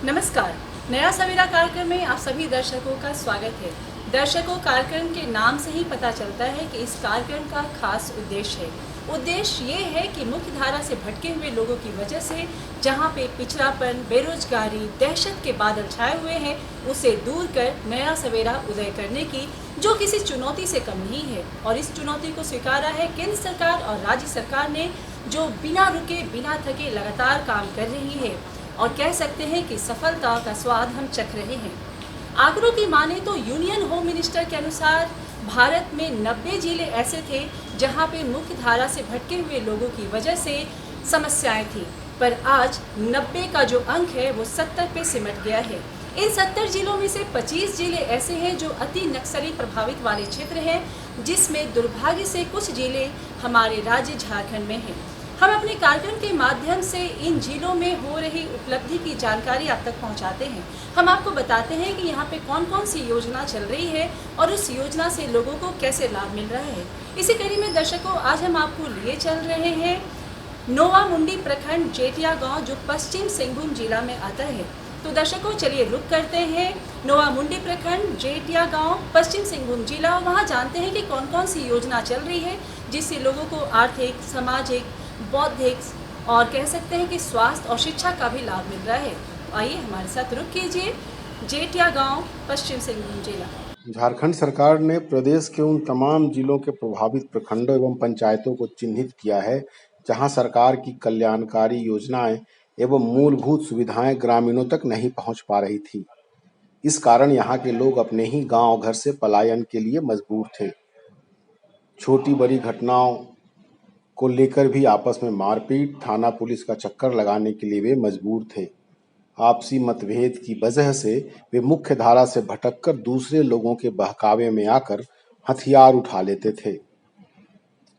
नमस्कार। नया सवेरा कार्यक्रम में आप सभी दर्शकों का स्वागत है। दर्शकों, कार्यक्रम के नाम से ही पता चलता है कि इस कार्यक्रम का खास उद्देश्य है। उद्देश्य ये है कि मुख्य धारा से भटके हुए लोगों की वजह से जहां पे पिछड़ापन, बेरोजगारी, दहशत के बादल छाए हुए हैं, उसे दूर कर नया सवेरा उदय करने की, जो किसी चुनौती से कम नहीं है। और इस चुनौती को स्वीकारा है केंद्र सरकार और राज्य सरकार ने, जो बिना रुके बिना थके लगातार काम कर रही है और कह सकते हैं कि सफलता का स्वाद हम चख रहे हैं। आंकड़ों की माने तो यूनियन होम मिनिस्टर के अनुसार भारत में 90 जिले ऐसे थे जहां पे मुख्य धारा से भटके हुए लोगों की वजह से समस्याएं थी, पर आज 90 का जो अंक है वो 70 पे सिमट गया है। इन 70 जिलों में से 25 जिले ऐसे हैं जो अति नक्सली प्रभावित वाले क्षेत्र हैं, जिसमें दुर्भाग्य से कुछ जिले हमारे राज्य झारखंड में हैं। हम अपने कार्यक्रम के माध्यम से इन जिलों में हो रही उपलब्धि की जानकारी आप तक पहुंचाते हैं। हम आपको बताते हैं कि यहाँ पे कौन कौन सी योजना चल रही है और उस योजना से लोगों को कैसे लाभ मिल रहा है। इसी कड़ी में दर्शकों, आज हम आपको लिए चल रहे हैं नोवा मुंडी प्रखंड जेटिया गांव, जो पश्चिम सिंहभूम जिला में आता है। तो दर्शकों, चलिए रुक करते हैं नोवा मुंडी प्रखंड जेटिया गांव, पश्चिम सिंहभूम जिला। वहां जानते हैं कि कौन कौन सी योजना चल रही है जिससे लोगों को आर्थिक, सामाजिक, बौद्धिक और कह सकते हैं कि स्वास्थ्य और शिक्षा का भी लाभ मिल रहा है। आइए हमारे साथ रुक कीजिए। जेटिया गांव, पश्चिम सिंहभूम जिला। झारखंड सरकार ने प्रदेश के उन तमाम जिलों के प्रभावित प्रखंडों एवं पंचायतों को चिन्हित किया है जहां सरकार की कल्याणकारी योजनाएं एवं मूलभूत सुविधाएं ग्रामीणों तक नहीं पहुंच पा रही थी। इस कारण यहां के लोग अपने ही गांव घर से पलायन के लिए मजबूर थे। छोटी बड़ी घटनाओं को लेकर भी आपस में मारपीट, थाना पुलिस का चक्कर लगाने के लिए वे मजबूर थे। आपसी मतभेद की वजह से वे मुख्य धारा से भटककर दूसरे लोगों के बहकावे में आकर हथियार उठा लेते थे।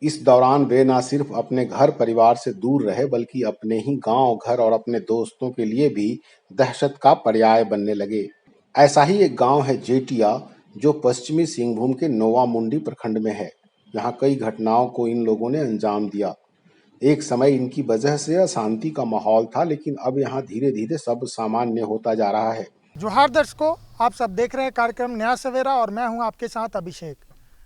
इस दौरान वे न सिर्फ अपने घर परिवार से दूर रहे, बल्कि अपने ही गांव घर और अपने दोस्तों के लिए भी दहशत का पर्याय बनने लगे। ऐसा ही एक गांव है जेटिया, जो पश्चिमी सिंहभूम के नोवा मुंडी प्रखंड में है। यहाँ कई घटनाओं को इन लोगों ने अंजाम दिया। एक समय इनकी वजह से अशांति का माहौल था, लेकिन अब यहाँ धीरे धीरे सब सामान्य होता जा रहा है। जोहार दर्शकों, आप सब देख रहे हैं कार्यक्रम नया सवेरा और मैं हूं आपके साथ अभिषेक।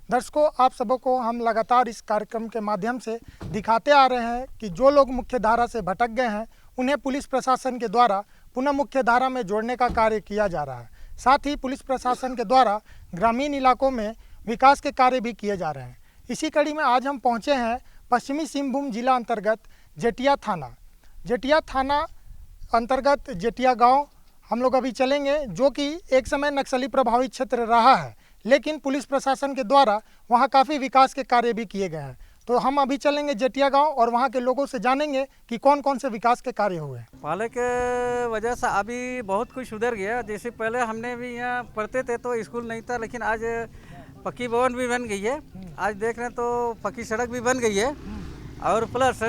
दर्शकों, आप सबों को हम लगातार इस कार्यक्रम के माध्यम से दिखाते आ रहे हैं कि जो लोग मुख्य धारा से भटक गए हैं उन्हें पुलिस प्रशासन के द्वारा पुनः मुख्य धारा में जोड़ने का कार्य किया जा रहा है। साथ ही पुलिस प्रशासन के द्वारा ग्रामीण इलाकों में विकास के कार्य भी किए जा रहे हैं। इसी कड़ी में आज हम पहुँचे हैं पश्चिमी सिंहभूम जिला अंतर्गत जेटिया थाना। जेटिया थाना अंतर्गत जेटिया गांव हम लोग अभी चलेंगे, जो कि एक समय नक्सली प्रभावित क्षेत्र रहा है, लेकिन पुलिस प्रशासन के द्वारा वहां काफ़ी विकास के कार्य भी किए गए हैं। तो हम अभी चलेंगे जेटिया गांव और वहां के लोगों से जानेंगे कि कौन कौन से विकास के कार्य हुए। पहले के वजह से अभी बहुत कुछ सुधर गया। जैसे पहले हमने भी यहाँ पढ़ते थे तो स्कूल नहीं था, लेकिन आज पक्की भवन भी बन गई है। आज देख रहे हैं तो पक्की सड़क भी बन गई है। और प्लस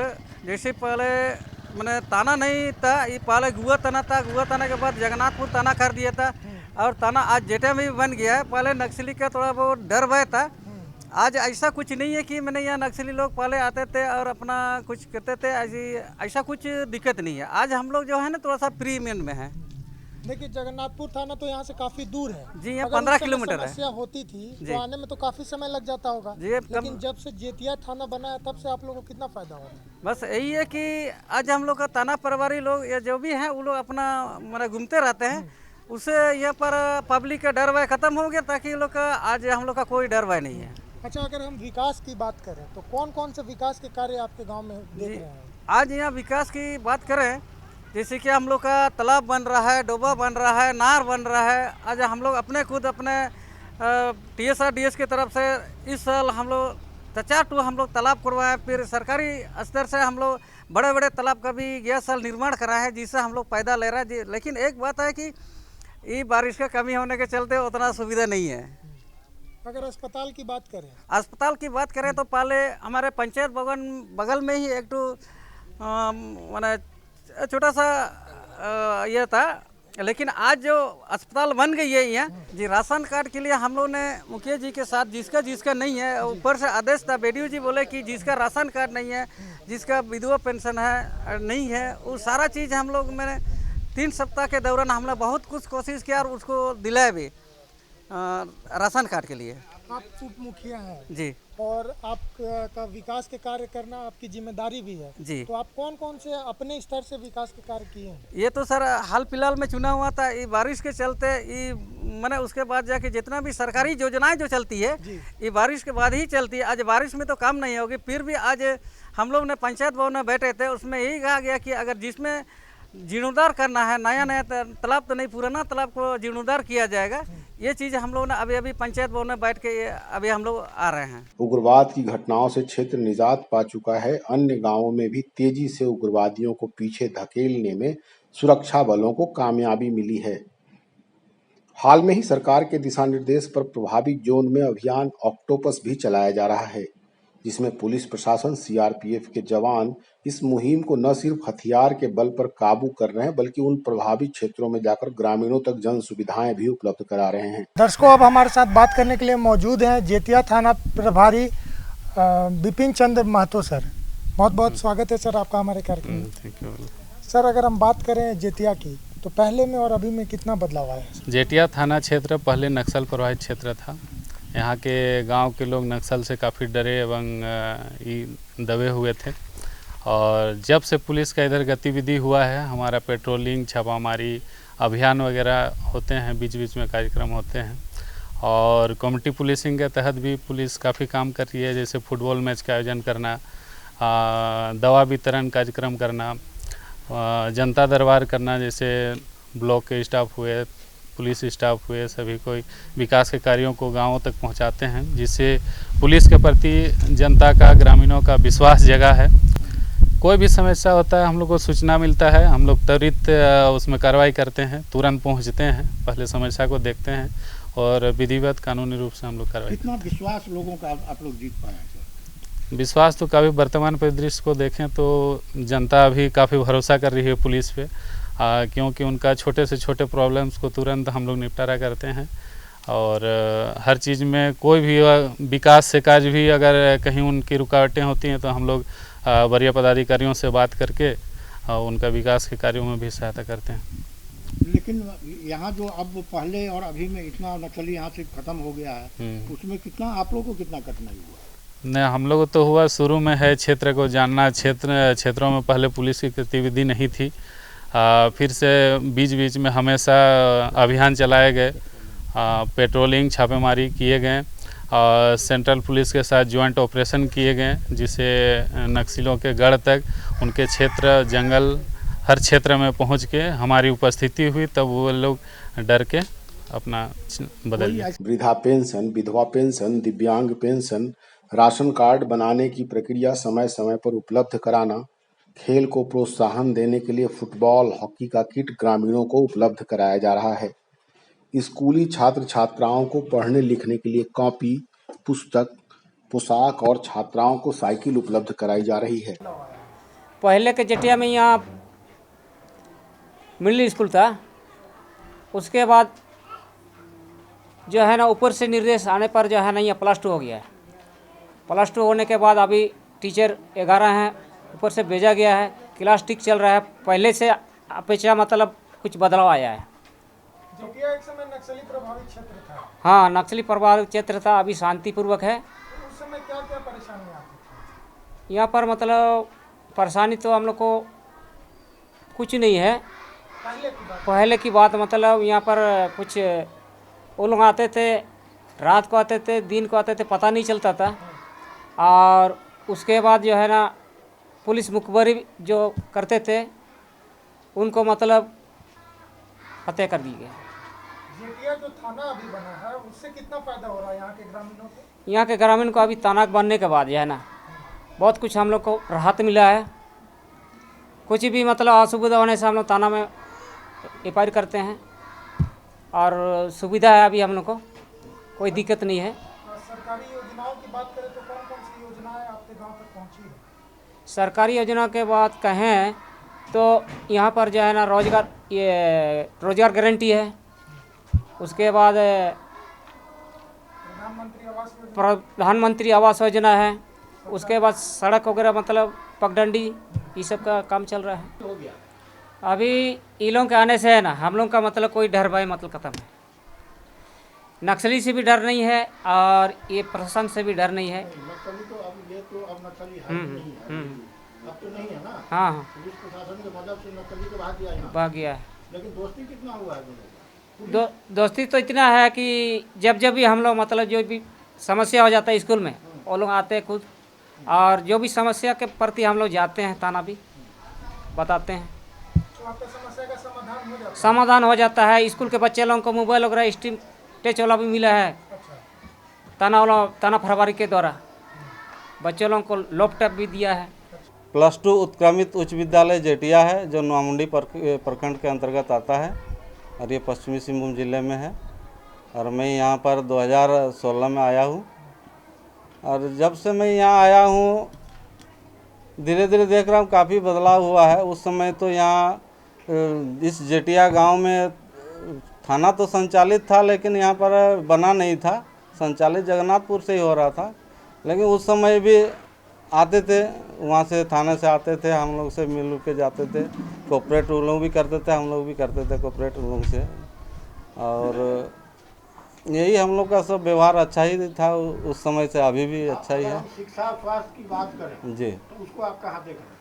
जैसे पहले मैंने ताना नहीं था, ये पहले गुआ ताना था। गुआ ताना के बाद जगन्नाथपुर ताना कर दिया था और ताना आज जेटिया में भी बन गया है। पहले नक्सली का थोड़ा बहुत डर भय था। आज ऐसा कुछ नहीं है कि मैंने यहाँ नक्सली लोग पहले आते थे और अपना कुछ करते थे, ऐसा कुछ दिक्कत नहीं है। आज हम लोग जो है ना थोड़ा सा प्रीमियम में है। देखिए, जगन्नाथपुर थाना तो यहाँ से काफी दूर है जी, यहाँ 15 किलोमीटर है। समस्या होती थी तो आने में तो काफी समय लग जाता होगा जी। लेकिन जब से जेटिया थाना बना है तब से आप लोगों को कितना फायदा हो रहा है? बस यही है कि आज हम लोग का ताना परिवारी लोग या जो भी हैं वो लोग अपना मतलब घूमते रहते हैं। उससे यहाँ पर पब्लिक का डर भय खत्म हो गया, ताकि लोग का आज हम लोग का कोई डर भय नहीं है। अच्छा, अगर हम विकास की बात करें तो कौन कौन से विकास के कार्य आपके गाँव में देख रहे हैं? आज यहाँ विकास की बात करें, जैसे कि हम लोग का तालाब बन रहा है, डोबा बन रहा है, नहर बन रहा है। आज हम लोग अपने खुद अपने TSRDS की तरफ से इस साल हम लोग 4 हम लोग तालाब करवाए। फिर सरकारी स्तर से हम लोग बड़े बड़े तालाब का भी गया साल निर्माण करा है, जिससे हम लोग फायदा ले रहे हैं। लेकिन एक बात है कि ये बारिश का कमी होने के चलते उतना सुविधा नहीं है। अगर अस्पताल की बात करें, अस्पताल की बात करें तो पहले हमारे पंचायत बगल में ही एक तो मैंने छोटा सा ये था, लेकिन आज जो अस्पताल बन गई है यहाँ जी, राशन कार्ड के लिए हम लोग ने मुखिया जी के साथ जिसका नहीं है, ऊपर से आदेश था, BDO जी बोले कि जिसका राशन कार्ड नहीं है, जिसका विधवा पेंशन है नहीं है, वो सारा चीज़ हम लोग मैंने 3 सप्ताह के दौरान हमने बहुत कुछ कोशिश किया और उसको दिलाया भी राशन कार्ड के लिए। आप उप मुखिया हैं जी और आपका विकास के कार्य करना आपकी जिम्मेदारी भी है जी। तो आप कौन कौन से अपने स्तर से विकास के कार्य किए हैं? ये तो सर हाल फिलहाल में चुना हुआ था, ये बारिश के चलते ये मैंने उसके बाद जाके जितना भी सरकारी योजनाएं जो चलती है ये बारिश के बाद ही चलती है। आज बारिश में तो काम नहीं होगी, फिर भी आज हम लोग ने पंचायत भवन में बैठे थे, उसमें यही कहा गया कि अगर जिसमें जीर्णोद्धार करना है, नया नया तालाब तो नहीं, पुराना तालाब को जीर्णोद्धार किया जाएगा। ये चीज़ हम लोग ने अभी पंचायत भवन में बैठ के अभी हम लोग आ रहे हैं। उग्रवाद की घटनाओं से क्षेत्र निजात पा चुका है। अन्य गांवों में भी तेजी से उग्रवादियों को पीछे धकेलने में सुरक्षा बलों को कामयाबी मिली है। हाल में ही सरकार के दिशा निर्देश पर प्रभावित जोन में अभियान ऑक्टोपस भी चलाया जा रहा है, जिसमें पुलिस प्रशासन, सीआरपीएफ के जवान इस मुहिम को न सिर्फ हथियार के बल पर काबू कर रहे हैं बल्कि उन प्रभावित क्षेत्रों में जाकर ग्रामीणों तक जन सुविधाएं भी उपलब्ध करा रहे हैं। दर्शकों, अब हमारे साथ बात करने के लिए मौजूद हैं जेतिया थाना प्रभारी विपिन चंद्र महतो सर। बहुत बहुत स्वागत है सर आपका हमारे कार्यक्रम में। Thank you. सर, अगर हम बात करें जेतिया की तो पहले में और अभी में कितना बदलाव आया है? जेतिया थाना क्षेत्र पहले नक्सल प्रभावित क्षेत्र था। यहाँ के गांव के लोग नक्सल से काफ़ी डरे एवं दबे हुए थे, और जब से पुलिस का इधर गतिविधि हुआ है, हमारा पेट्रोलिंग, छापामारी अभियान वगैरह होते हैं, बीच बीच में कार्यक्रम होते हैं, और कम्युनिटी पुलिसिंग के तहत भी पुलिस काफ़ी काम कर रही है, जैसे फुटबॉल मैच का आयोजन करना, दवा वितरण कार्यक्रम करना, जनता दरबार करना, जैसे ब्लॉक के स्टाफ हुए, पुलिस स्टाफ हुए, सभी कोई विकास के कार्यों को गांवों तक पहुंचाते हैं, जिससे पुलिस के प्रति जनता का, ग्रामीणों का विश्वास जगा है। कोई भी समस्या होता है, हम लोग को सूचना मिलता है, हम लोग त्वरित उसमें कार्रवाई करते हैं, तुरंत पहुंचते हैं, पहले समस्या को देखते हैं और विधिवत कानूनी रूप से हम लोग कार्रवाई। कितना विश्वास लोगों का आप लोग जीत पाए हैं? विश्वास तो काफ़ी, वर्तमान परिदृश्य को देखें तो जनता अभी काफ़ी भरोसा कर रही है पुलिस पे, क्योंकि उनका छोटे से छोटे प्रॉब्लम्स को तुरंत हम लोग निपटारा करते हैं, और हर चीज़ में कोई भी विकास से कार्य भी अगर कहीं उनकी रुकावटें होती हैं तो हम लोग वरीय पदाधिकारियों से बात करके उनका विकास के कार्यों में भी सहायता करते हैं। लेकिन यहाँ जो अब पहले और अभी में इतना नक्सली यहाँ से खत्म हो गया है, उसमें कितना आप लोगों को कितना कठिनाई हुआ? नहीं, हम लोग तो हुआ, शुरू में है क्षेत्र को जानना, क्षेत्रों में पहले पुलिस की गतिविधि नहीं थी, फिर से बीच बीच में हमेशा अभियान चलाए गए, पेट्रोलिंग, छापेमारी किए गए, और सेंट्रल पुलिस के साथ ज्वाइंट ऑपरेशन किए गए, जिससे नक्सलियों के गढ़ तक, उनके क्षेत्र, जंगल, हर क्षेत्र में पहुंच के हमारी उपस्थिति हुई, तब वो लोग डर के अपना बदल गए। वृद्धा पेंशन, विधवा पेंशन, दिव्यांग पेंशन, राशन कार्ड बनाने की प्रक्रिया समय समय पर उपलब्ध कराना, खेल को प्रोत्साहन देने के लिए फुटबॉल, हॉकी का किट ग्रामीणों को उपलब्ध कराया जा रहा है। स्कूली छात्र छात्राओं को पढ़ने लिखने के लिए कॉपी, पुस्तक, पोशाक और छात्राओं को साइकिल उपलब्ध कराई जा रही है। पहले के जेटिया में यहाँ मिडिल स्कूल था, उसके बाद जो है ना ऊपर से निर्देश आने पर जो है ना यहाँ +2 हो गया है। +2 होने के बाद अभी टीचर 11 हैं, ऊपर से भेजा गया है, क्लास ठीक चल रहा है। पहले से अपेक्षा मतलब कुछ बदलाव आया है। जेतिया एक समय नक्सली प्रभावित क्षेत्र था। हाँ, नक्सली प्रभावित क्षेत्र था, अभी शांतिपूर्वक है। उस समय क्या क्या परेशानी आती थी? यहाँ पर मतलब परेशानी तो हम लोग को कुछ नहीं है। पहले की बात मतलब यहाँ पर कुछ वो लोग आते थे, रात को आते थे, दिन को आते थे, पता नहीं चलता था, और उसके बाद जो है ना पुलिस मुखबरी जो करते थे उनको मतलब फतेह कर दी गई। जेतिया जो थाना अभी बना है उससे कितना फायदा हो रहा है यहाँ के ग्रामीणों को? यहाँ के ग्रामीण को अभी थाना बनने के बाद जो है ना बहुत कुछ हम लोग को राहत मिला है। कुछ भी मतलब असुविधा होने से हम लोग थाना में एफआईआर करते हैं, और सुविधा है अभी हम लोग को, कोई दिक्कत नहीं है। सरकारी योजनाओं की बात करें तो कौन कौन सी योजनाएं आपके गांव तक पहुंची है? सरकारी योजना के बात कहें तो यहाँ पर जो है ना रोजगार गारंटी है, उसके बाद प्रधानमंत्री आवास योजना है, उसके बाद सड़क वगैरह मतलब पगडंडी, ये सब का काम चल रहा है। अभी इन लोगों के आने से है ना, हम लोग का मतलब कोई डर भय मतलब खत्म है। नक्सली से भी डर नहीं है और ये प्रशासन से भी डर नहीं है। नक्सली तो अब ये तो अब नक्सली है नहीं है, अब तो नहीं है ना। हाँ हाँ, पुलिस प्रशासन की मदद से नक्सली तो भाग गया यहाँ। भाग गया है। लेकिन दोस्ती कितना हुआ है दोनों का? दोस्ती तो इतना है कि जब जब भी हम लोग मतलब जो भी समस्या हो जाता है स्कूल में, वो लोग आते हैं खुद, और जो भी समस्या के प्रति हम लोग जाते हैं थाना भी बताते हैं, तो आपका समस्या का समाधान हो जाता है। समाधान हो जाता है। स्कूल के बच्चे लोगों को मोबाइल वगैरह स्टीम टच वाला भी मिला है, थाना फरवरी के द्वारा बच्चे लोगों को लैपटॉप भी दिया है। +2 उत्क्रमित उच्च विद्यालय जेटिया है, जो नवामुंडी प्रखंड के अंतर्गत आता है और ये पश्चिमी सिंहभूम जिले में है। और मैं यहाँ पर 2016 में आया हूँ, और जब से मैं यहाँ आया हूँ धीरे धीरे देख रहा हूँ काफ़ी बदलाव हुआ है। उस समय तो यहाँ इस जेटिया गांव में थाना तो संचालित था, लेकिन यहाँ पर बना नहीं था। संचालित जगन्नाथपुर से ही हो रहा था, लेकिन उस समय भी आते थे, वहाँ से थाने से आते थे, हम लोग से मिल के जाते थे। कोऑपरेट वो लोग भी करते थे, हम लोग भी करते थे कोऑपरेट उन लोग से। और यही हम लोग का सब व्यवहार अच्छा ही था उस समय से, अभी भी अच्छा ही है। शिक्षा स्वास्थ्य की बात करें जी, तो उसको आप कहाँ देख रहे हैं?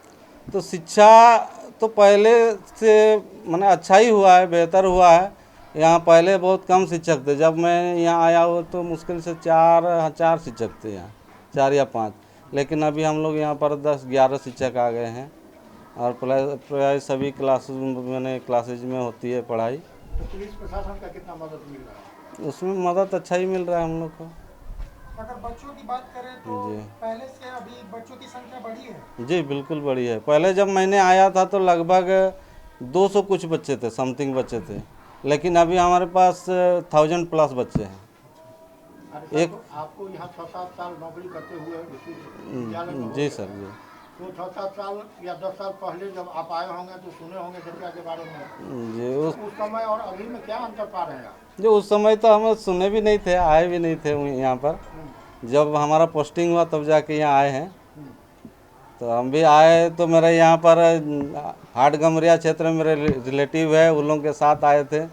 तो शिक्षा तो पहले से माने अच्छा ही हुआ है, बेहतर हुआ है। यहाँ पहले बहुत कम शिक्षक थे, जब मैं यहाँ आया हूँ तो मुश्किल से चार शिक्षक थे यहाँ, 4 या 5। लेकिन अभी हम लोग यहाँ पर 10-11 शिक्षक आ गए हैं, और प्राय सभी क्लासेज में होती है पढ़ाई। तो पुलिस प्रशासन का कितना मदद मिल रहा है? उसमें मदद अच्छा ही मिल रहा है हम लोग को। अगर बच्चों की बात करें तो जी। पहले से अभी बच्चों की संख्या बढ़ी है। जी बिल्कुल बड़ी है। पहले जब मैंने आया था तो लगभग 200 कुछ बच्चे थे, समथिंग बच्चे थे, लेकिन अभी हमारे पास 1000+ बच्चे हैं। एक आपको यहाँ 6-7 साल नौकरी करते हुए विश्वविद्यालय में जी सर जी। तो 6-7 साल या 10 साल पहले जब आप आए होंगे तो सुने होंगे जेटिया के बारे में जी। उस समय और अभी में क्या अंतर पा रहे हैं आप? जो उस समय तो हम सुने भी नहीं थे, आए भी नहीं थे यहाँ पर। जब हमारा पोस्टिंग हुआ तब जाके यहाँ आए हैं। तो हम भी आए तो मेरे यहाँ पर हाटगमरिया क्षेत्र में मेरे रिलेटिव है, उन लोगों के साथ आए थे।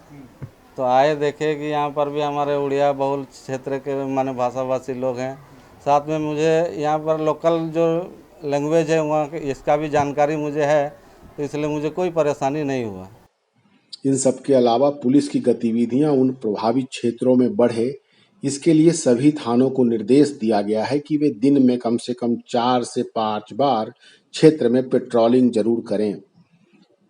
तो आए देखे कि यहाँ पर भी हमारे उड़िया बहुल क्षेत्र के माने भाषाभाषी लोग हैं। साथ में मुझे यहाँ पर लोकल जो लैंग्वेज है वहाँ इसका भी जानकारी मुझे है, तो इसलिए मुझे कोई परेशानी नहीं हुआ। इन सब के अलावा पुलिस की गतिविधियां उन प्रभावित क्षेत्रों में बढ़े, इसके लिए सभी थानों को निर्देश दिया गया है कि वे दिन में कम से कम 4 से 5 बार क्षेत्र में पेट्रोलिंग जरूर करें,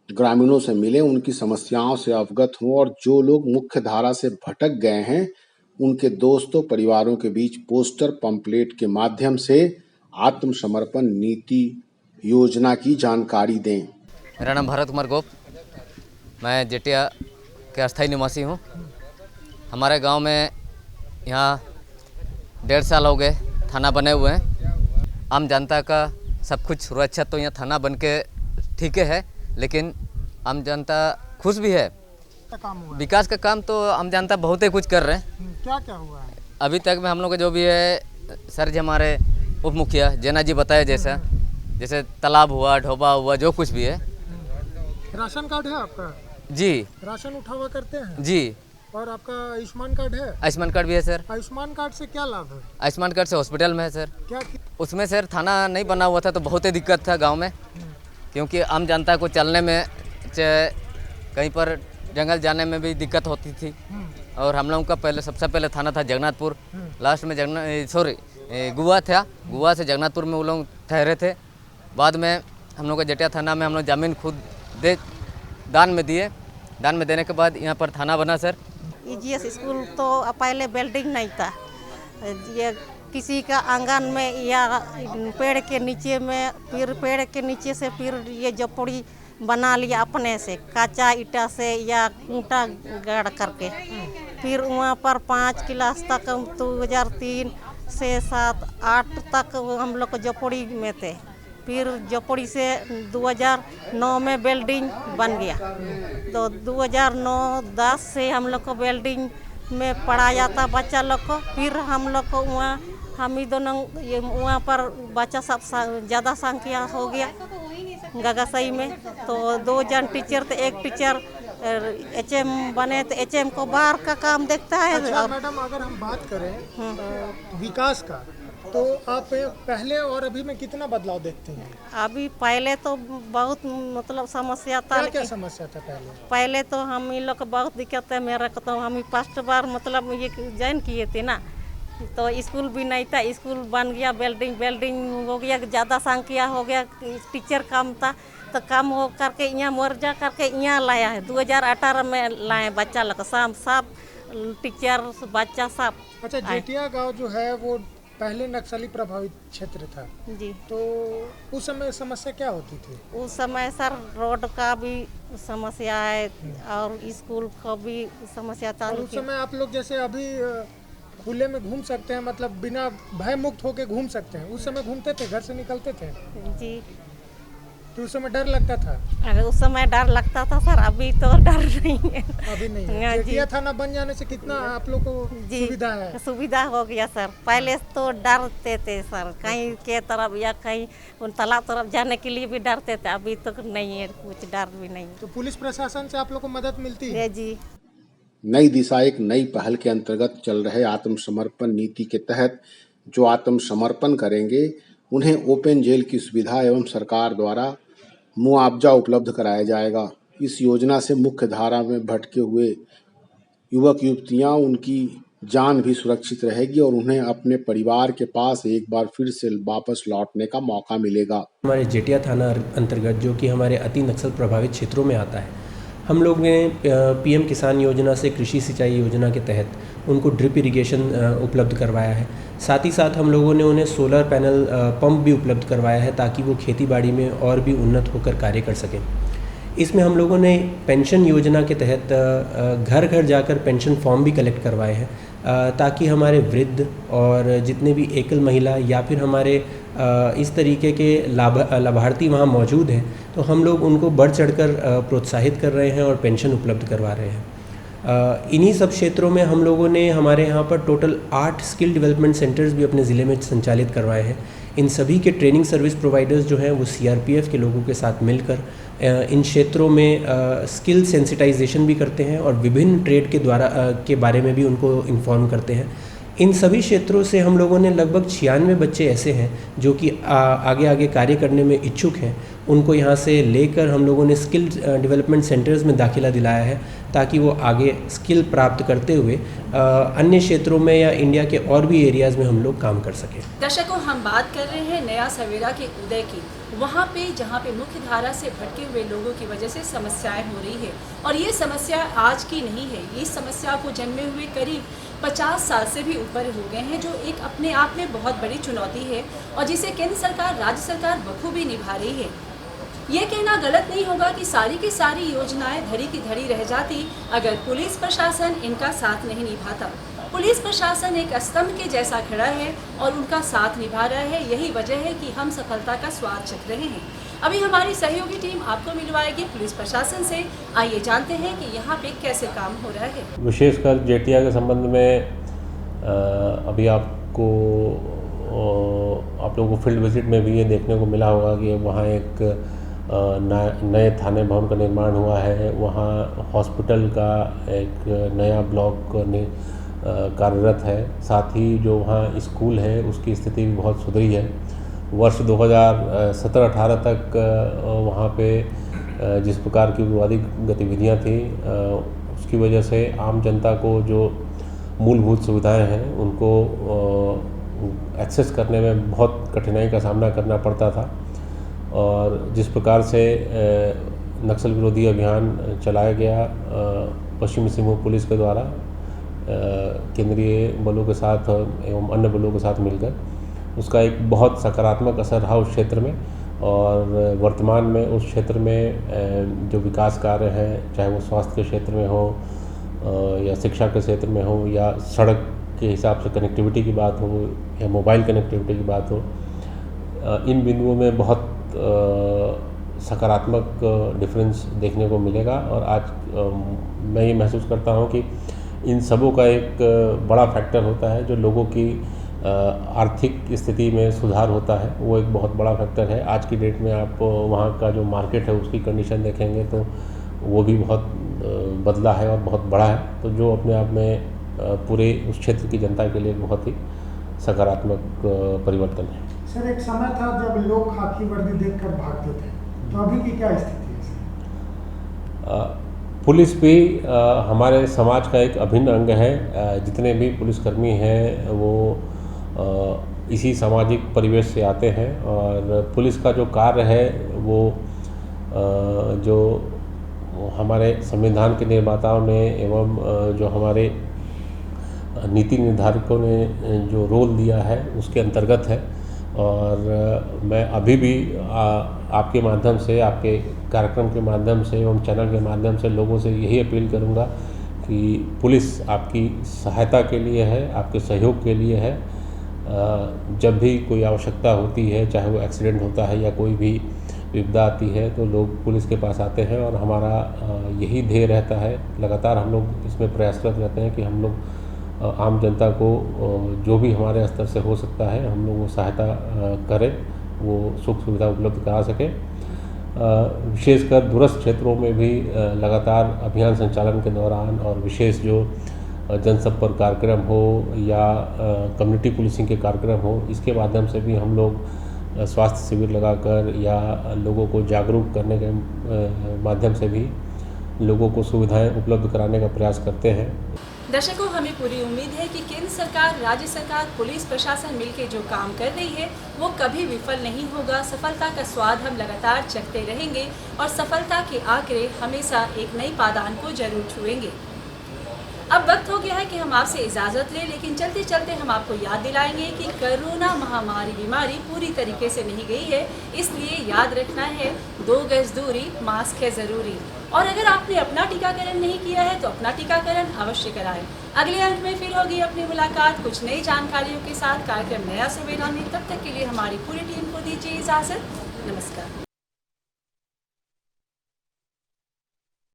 ग्रामीणों से मिलें, उनकी समस्याओं से अवगत हों और जो लोग मुख्य धारा से भटक गए हैं उनके दोस्तों परिवारों के बीच पोस्टर पंपलेट के माध्यम से आत्मसमर्पण नीति योजना की जानकारी दें। मेरा नाम भरत कुमार गोप, मैं जेटिया के अस्थायी निवासी हूँ। हमारे गांव में यहाँ 1.5 साल हो गए थाना बने हुए हैं। आम जनता का सब कुछ सुरक्षा तो यहाँ थाना बन के ठीक है, लेकिन आम जनता खुश भी है। काम हुआ विकास का काम तो आम जनता बहुत ही कुछ कर रहे हैं। क्या क्या हुआ है? अभी तक में हम लोग का जो भी है सर जी हमारे उप मुखिया जेना जी बताए, जैसे तालाब हुआ, ढोबा हुआ, जो कुछ भी है। राशन कार्ड है आपका? जी। राशन उठावा करते हैं? जी। और आपका आयुष्मान कार्ड है? आयुष्मान कार्ड भी है सर। आयुष्मान कार्ड से क्या लाभ है? आयुष्मान कार्ड से हॉस्पिटल में है सर। क्या? उसमें सर थाना नहीं बना हुआ था तो बहुत ही दिक्कत था गांव में, क्योंकि आम जनता को चलने में, चाहे कहीं पर जंगल जाने में भी दिक्कत होती थी। और हम लोगों का सबसे पहले थाना था जगन्नाथपुर, लास्ट में गुआ था। गुआ से जगन्नाथपुर में वो लोग ठहरे थे। बाद में हम लोग का जेटिया थाना में हम लोग ज़मीन खुद दान में दिए। दान में देने के बाद यहाँ पर थाना बना सर। EGS स्कूल तो पहले बिल्डिंग नहीं था, ये किसी का आंगन में या पेड़ के नीचे में, फिर पेड़ के नीचे से फिर ये झोपड़ी बना लिया अपने से, कच्चा ईटा से या ईंटा गाड़ करके। फिर वहाँ पर 5 क्लास तक 2003 से 7-8 तक हम लोग झोपड़ी में थे। फिर झोपड़ी से 2009 में बिल्डिंग बन गया, तो 2009-10 से हम लोग को बिल्डिंग में पढ़ाया था बच्चा लोग को। फिर हम लोग को वहाँ हम ही दोनों वहाँ पर बच्चा सब ज़्यादा संख्या हो गया, गगासई में, तो 2 जन टीचर थे। एक टीचर HM बने तो HM को बाहर का काम देखता है। अच्छा मैडम, अगर हम बात करें विकास का, तो आप पहले और अभी में कितना बदलाव देखते हैं? अभी पहले तो बहुत मतलब समस्या था। क्या समस्या था पहले तो हम इन लोग को बहुत दिक्कत है। मेरा को तो हम फर्स्ट बार मतलब ये ज्वाइन किए थे ना, तो स्कूल भी नहीं था। स्कूल बन गया, बिल्डिंग हो गया, ज़्यादा संख्या हो गया, टीचर कम था, तो कम हो करके यहाँ मुआवजा करके यहाँ लाया है। 2018 में लाए बच्चा लोग सब टीचर बच्चा सब। अच्छा, जेटिया गांव जो है वो पहले नक्सली प्रभावित क्षेत्र था जी, तो उस समय समस्या क्या होती थी? उस समय सर रोड का भी समस्या है और स्कूल का भी समस्या चालू थी। उस समय आप लोग जैसे अभी खुले में घूम सकते हैं, मतलब बिना भय मुक्त होके घूम सकते हैं, उस समय घूमते थे, घर से निकलते थे जी? तो उस समय डर लगता था? अरे उस समय डर लगता था सर, अभी तो डर नहीं है। अभी नहीं है। जेटिया थाना बन जाने से कितना आप लोग को सुविधा है? सुविधा हो गया सर। पहले तो डरते थे सर, कहीं के तरफ या कहीं उन तालाब तरफ जाने के लिए भी डरते थे। अभी तक नहीं है, कुछ डर भी नहीं। तो पुलिस प्रशासन से आप लोग को मदद मिलती है? जी। नई दिशा एक नई पहल के अंतर्गत चल रहे आत्मसमर्पण नीति के तहत जो आत्मसमर्पण करेंगे उन्हें ओपन जेल की सुविधा एवं सरकार द्वारा मुआवजा उपलब्ध कराया जाएगा। इस योजना से मुख्य धारा में भटके हुए युवक युवतियां, उनकी जान भी सुरक्षित रहेगी और उन्हें अपने परिवार के पास एक बार फिर से वापस लौटने का मौका मिलेगा। हमारे जेटिया थाना अंतर्गत जो कि हमारे अति नक्सल प्रभावित क्षेत्रों में आता है, हम लोग ने PM किसान योजना से कृषि सिंचाई योजना के तहत उनको ड्रिप इरिगेशन उपलब्ध करवाया है। साथ ही साथ हम लोगों ने उन्हें सोलर पैनल पंप भी उपलब्ध करवाया है ताकि वो खेती-बाड़ी में और भी उन्नत होकर कार्य कर सकें। इसमें हम लोगों ने पेंशन योजना के तहत घर घर जाकर पेंशन फॉर्म भी कलेक्ट करवाए हैं ताकि हमारे वृद्ध और जितने भी एकल महिला या फिर हमारे इस तरीके के लाभार्थी वहाँ मौजूद हैं, तो हम लोग उनको बढ़ चढ़कर प्रोत्साहित कर रहे हैं और पेंशन उपलब्ध करवा रहे हैं। इन्हीं सब क्षेत्रों में हम लोगों ने हमारे यहाँ पर टोटल 8 स्किल डेवलपमेंट सेंटर्स भी अपने ज़िले में संचालित करवाए हैं। इन सभी के ट्रेनिंग सर्विस प्रोवाइडर्स जो हैं वो CRPF के लोगों के साथ मिलकर इन क्षेत्रों में स्किल सेंसिटाइजेशन भी करते हैं और विभिन्न ट्रेड के द्वारा के बारे में भी उनको इन्फॉर्म करते हैं। इन सभी क्षेत्रों से हम लोगों ने लगभग 96 बच्चे ऐसे हैं जो कि आगे कार्य करने में इच्छुक हैं। उनको यहाँ से लेकर हम लोगों ने स्किल डेवलपमेंट सेंटर्स में दाखिला दिलाया है ताकि वो आगे स्किल प्राप्त करते हुए अन्य क्षेत्रों में या इंडिया के और भी एरियाज़ में हम लोग काम कर सकें। दर्शकों, हम बात कर रहे हैं नया सवेरा के उदय की, वहाँ पे जहाँ पे मुख्य धारा से भटके हुए लोगों की वजह से समस्याएं हो रही है। और ये समस्या आज की नहीं है, इस समस्या को जन्मे हुए करीब 50 साल से भी ऊपर हो गए हैं, जो एक अपने आप में बहुत बड़ी चुनौती है और जिसे केंद्र सरकार, राज्य सरकार बखूबी निभा रही है। ये कहना गलत नहीं होगा कि सारी की सारी योजनाएं धरी की धरी रह जाती अगर पुलिस प्रशासन इनका साथ नहीं निभाता। पुलिस प्रशासन एक स्तंभ के जैसा खड़ा है और उनका साथ निभा रहा है। यही वजह है कि हम सफलता का स्वाद चख रहे हैं। अभी हमारी सहयोगी टीम आपको मिलवाएगी पुलिस प्रशासन से। आइए जानते हैं कि यहाँ पे कैसे काम हो रहा है। विशेषकर जेटिया के संबंध में अभी आप लोगों को फील्ड विजिट में भी ये देखने को मिला होगा कि वहाँ एक नए थाने भवन का निर्माण हुआ है। वहाँ हॉस्पिटल का एक नया ब्लॉक कार्यरत है। साथ ही जो वहाँ स्कूल है उसकी स्थिति भी बहुत सुधरी है। वर्ष 2017-18 तक वहाँ पे जिस प्रकार की उग्रवादी गतिविधियाँ थी उसकी वजह से आम जनता को जो मूलभूत सुविधाएं हैं उनको एक्सेस करने में बहुत कठिनाई का सामना करना पड़ता था। और जिस प्रकार से नक्सल विरोधी अभियान चलाया गया पश्चिमी सिंहभूम पुलिस के द्वारा केंद्रीय बलों के साथ एवं अन्य बलों के साथ मिलकर, उसका एक बहुत सकारात्मक असर रहा उस क्षेत्र में। और वर्तमान में उस क्षेत्र में जो विकास कार्य हैं, चाहे वो स्वास्थ्य के क्षेत्र में हो या शिक्षा के क्षेत्र में हो या सड़क के हिसाब से कनेक्टिविटी की बात हो या मोबाइल कनेक्टिविटी की बात हो, इन बिंदुओं में बहुत सकारात्मक डिफरेंस देखने को मिलेगा। और आज मैं ये महसूस करता हूँ कि इन सबों का एक बड़ा फैक्टर होता है जो लोगों की आर्थिक स्थिति में सुधार होता है, वो एक बहुत बड़ा फैक्टर है। आज की डेट में आप वहाँ का जो मार्केट है उसकी कंडीशन देखेंगे तो वो भी बहुत बदला है और बहुत बड़ा है, तो जो अपने आप में पूरे उस क्षेत्र की जनता के लिए बहुत ही सकारात्मक परिवर्तन है। सर, एक समय था जब लोग खाकी वर्दी देखकर भागते थे, तो अभी की क्या स्थिति है सर? पुलिस भी हमारे समाज का एक अभिन्न अंग है। जितने भी पुलिसकर्मी हैं वो इसी सामाजिक परिवेश से आते हैं और पुलिस का जो कार्य है वो जो हमारे संविधान के निर्माताओं ने एवं जो हमारे नीति निर्धारकों ने जो रोल दिया है उसके अंतर्गत है। और मैं अभी भी आपके माध्यम से, आपके कार्यक्रम के माध्यम से एवं चैनल के माध्यम से लोगों से यही अपील करूंगा कि पुलिस आपकी सहायता के लिए है, आपके सहयोग के लिए है। जब भी कोई आवश्यकता होती है, चाहे वो एक्सीडेंट होता है या कोई भी विपदा आती है, तो लोग पुलिस के पास आते हैं और हमारा यही ध्येय रहता है। लगातार हम लोग इसमें प्रयासरत रहते हैं कि हम लोग आम जनता को जो भी हमारे स्तर से हो सकता है हम लोग वो सहायता करें, वो सुख सुविधा उपलब्ध करा सकें। विशेषकर दूरस्थ क्षेत्रों में भी लगातार अभियान संचालन के दौरान और विशेष जो जनसंपर्क कार्यक्रम हो या कम्युनिटी पुलिसिंग के कार्यक्रम हो, इसके माध्यम से भी हम लोग स्वास्थ्य शिविर लगाकर या लोगों को जागरूक करने के माध्यम से भी लोगों को सुविधाएं उपलब्ध कराने का प्रयास करते हैं। दर्शकों, हमें पूरी उम्मीद है कि केंद्र सरकार, राज्य सरकार, पुलिस प्रशासन मिलकर जो काम कर रही है वो कभी विफल नहीं होगा। सफलता का स्वाद हम लगातार चखते रहेंगे और सफलता के आंकड़े हमेशा एक नई पायदान को जरूर छुएंगे। अब वक्त हो गया है कि हम आपसे इजाज़त लें, लेकिन चलते चलते हम आपको याद दिलाएंगे कि कोरोना महामारी बीमारी पूरी तरीके से नहीं गई है, इसलिए याद रखना है 2 गज दूरी, मास्क है ज़रूरी। और अगर आपने अपना टीकाकरण नहीं किया है तो अपना टीकाकरण अवश्य कराएं। अगले अंक में फिर होगी अपनी मुलाकात कुछ नई जानकारियों के साथ कार्यक्रम नया सवेरा में। तब तक के लिए हमारी पूरी टीम को दीजिए इजाज़त। नमस्कार।